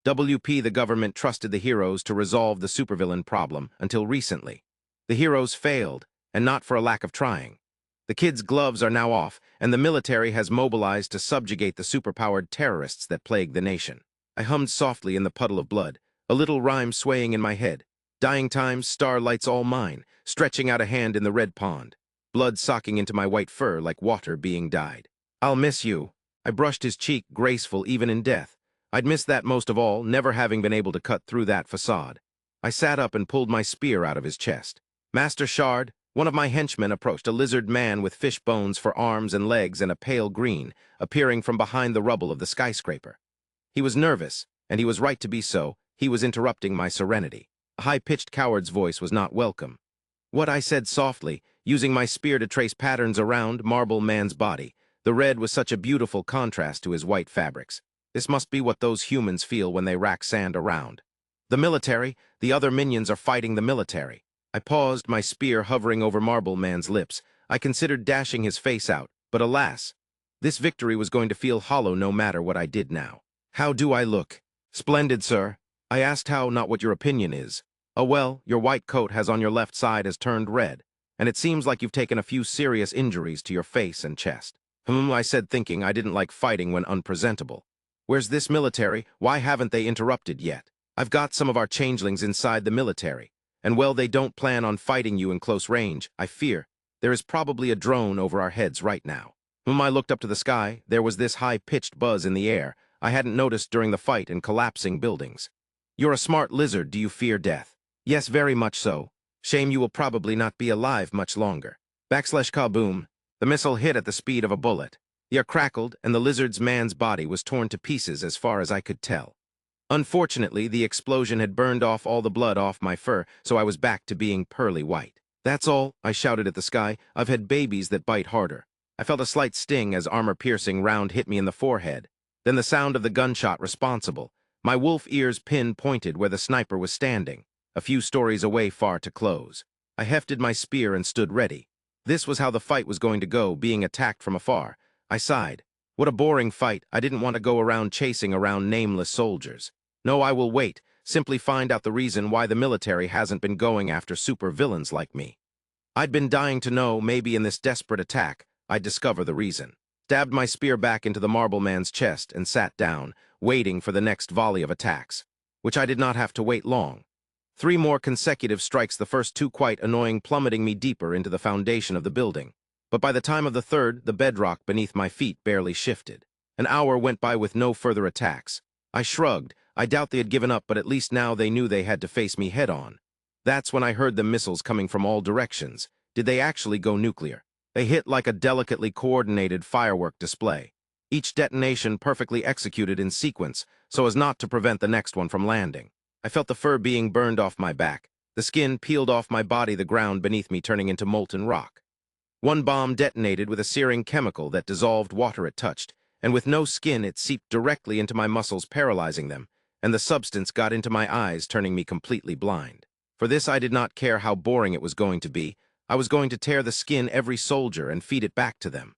WP the government trusted the heroes to resolve the supervillain problem until recently. The heroes failed, and not for a lack of trying. The kids' gloves are now off, and the military has mobilized to subjugate the superpowered terrorists that plague the nation. I hummed softly in the puddle of blood, a little rhyme swaying in my head. Dying times, starlight's all mine, stretching out a hand in the red pond. Blood socking into my white fur like water being dyed. I'll miss you. I brushed his cheek, graceful even in death. I'd miss that most of all, never having been able to cut through that facade. I sat up and pulled my spear out of his chest. Master Shard, one of my henchmen approached, a lizard man with fish bones for arms and legs and a pale green, appearing from behind the rubble of the skyscraper. He was nervous, and he was right to be so. He was interrupting my serenity. A high-pitched coward's voice was not welcome. What I said softly, using my spear to trace patterns around Marble Man's body. The red was such a beautiful contrast to his white fabrics. This must be what those humans feel when they rack sand around. The military, the other minions are fighting the military. I paused, my spear hovering over Marble Man's lips. I considered dashing his face out, but alas, this victory was going to feel hollow no matter what I did now. How do I look? Splendid, sir. I asked how, not what your opinion is. Oh well, your white coat has on your left side has turned red, and it seems like you've taken a few serious injuries to your face and chest. I said, thinking I didn't like fighting when unpresentable. Where's this military? Why haven't they interrupted yet? I've got some of our changelings inside the military, and well, they don't plan on fighting you in close range, I fear. There is probably a drone over our heads right now. I looked up to the sky. There was this high-pitched buzz in the air I hadn't noticed during the fight and collapsing buildings. You're a smart lizard. Do you fear death? Yes, very much so. Shame you will probably not be alive much longer. Kaboom. The missile hit at the speed of a bullet. The air crackled, and the lizard's man's body was torn to pieces as far as I could tell. Unfortunately, the explosion had burned off all the blood off my fur, so I was back to being pearly white. That's all, I shouted at the sky. I've had babies that bite harder. I felt a slight sting as armor-piercing round hit me in the forehead. Then the sound of the gunshot responsible. My wolf ears pinpointed where the sniper was standing, a few stories away far to close. I hefted my spear and stood ready. This was how the fight was going to go, being attacked from afar. I sighed. What a boring fight. I didn't want to go around chasing around nameless soldiers. No, I will wait. Simply find out the reason why the military hasn't been going after supervillains like me. I'd been dying to know, maybe in this desperate attack, I'd discover the reason. Stabbed my spear back into the Marble Man's chest and sat down, waiting for the next volley of attacks, which I did not have to wait long. 3 more consecutive strikes, the first 2 quite annoying, plummeting me deeper into the foundation of the building. But by the time of the third, the bedrock beneath my feet barely shifted. An hour went by with no further attacks. I shrugged. I doubt they had given up, but at least now they knew they had to face me head-on. That's when I heard the missiles coming from all directions. Did they actually go nuclear? They hit like a delicately coordinated firework display, each detonation perfectly executed in sequence so as not to prevent the next one from landing. I felt the fur being burned off my back, the skin peeled off my body, the ground beneath me turning into molten rock. One bomb detonated with a searing chemical that dissolved water it touched, and with no skin it seeped directly into my muscles, paralyzing them, and the substance got into my eyes, turning me completely blind. For this I did not care how boring it was going to be. I was going to tear the skin every soldier and feed it back to them.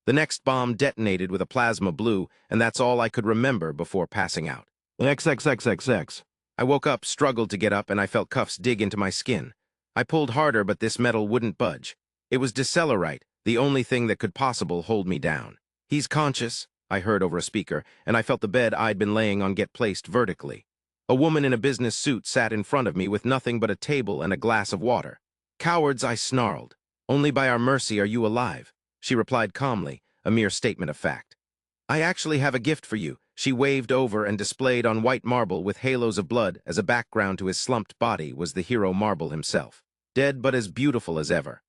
The next bomb detonated with a plasma blue, and that's all I could remember before passing out. XXXXX. I woke up, struggled to get up, and I felt cuffs dig into my skin. I pulled harder, but this metal wouldn't budge. It was decelerite, the only thing that could possibly hold me down. He's conscious, I heard over a speaker, and I felt the bed I'd been laying on get placed vertically. A woman in a business suit sat in front of me with nothing but a table and a glass of water. Cowards, I snarled. Only by our mercy are you alive, she replied calmly, a mere statement of fact. I actually have a gift for you, she waved over, and displayed on white marble with halos of blood as a background to his slumped body was the hero Marble himself, dead but as beautiful as ever.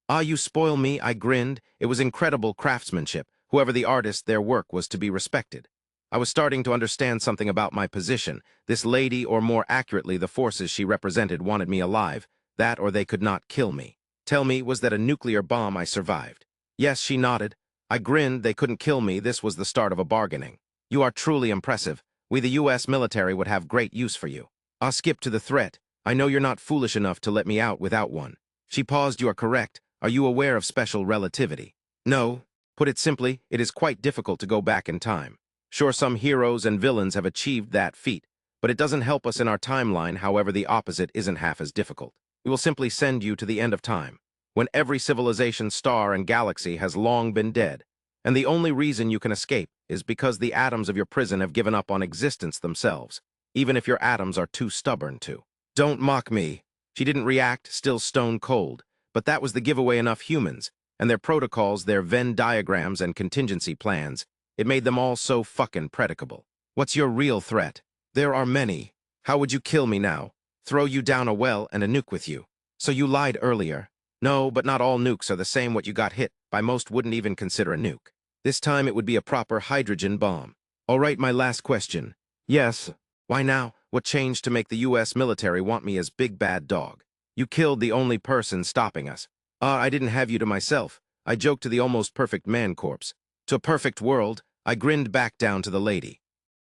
Ah, you spoil me, I grinned. It was incredible craftsmanship. Whoever the artist, their work was to be respected. I was starting to understand something about my position. This lady, or more accurately the forces she represented, wanted me alive. That or they could not kill me. Tell me, was that a nuclear bomb I survived? Yes, she nodded. I grinned. They couldn't kill me. This was the start of a bargaining. You are truly impressive. We, the U.S. military, would have great use for you. I'll skip to the threat. I know you're not foolish enough to let me out without one. She paused. You are correct. Are you aware of special relativity? No. Put it simply, it is quite difficult to go back in time. Sure, some heroes and villains have achieved that feat, But it doesn't help us in our timeline, however the opposite isn't half as difficult. We will simply send you to the end of time, when every civilization, star, and galaxy has long been dead, and the only reason you can escape is because the atoms of your prison have given up on existence themselves, even if your atoms are too stubborn to. Don't mock me. She didn't react, still stone cold, but that was the giveaway enough humans, and their protocols, their Venn diagrams, and contingency plans. It made them all so fucking predicable. What's your real threat? There are many. How would you kill me now? Throw you down a well and a nuke with you. So you lied earlier. No, but not all nukes are the same. What you got hit by most wouldn't even consider a nuke. This time it would be a proper hydrogen bomb. All right, my last question. Yes. Why now? What changed to make the US military want me as big bad dog? You killed the only person stopping us. I didn't have you to myself. I joked to the almost perfect man corpse. To a perfect world, I grinned back down to the lady.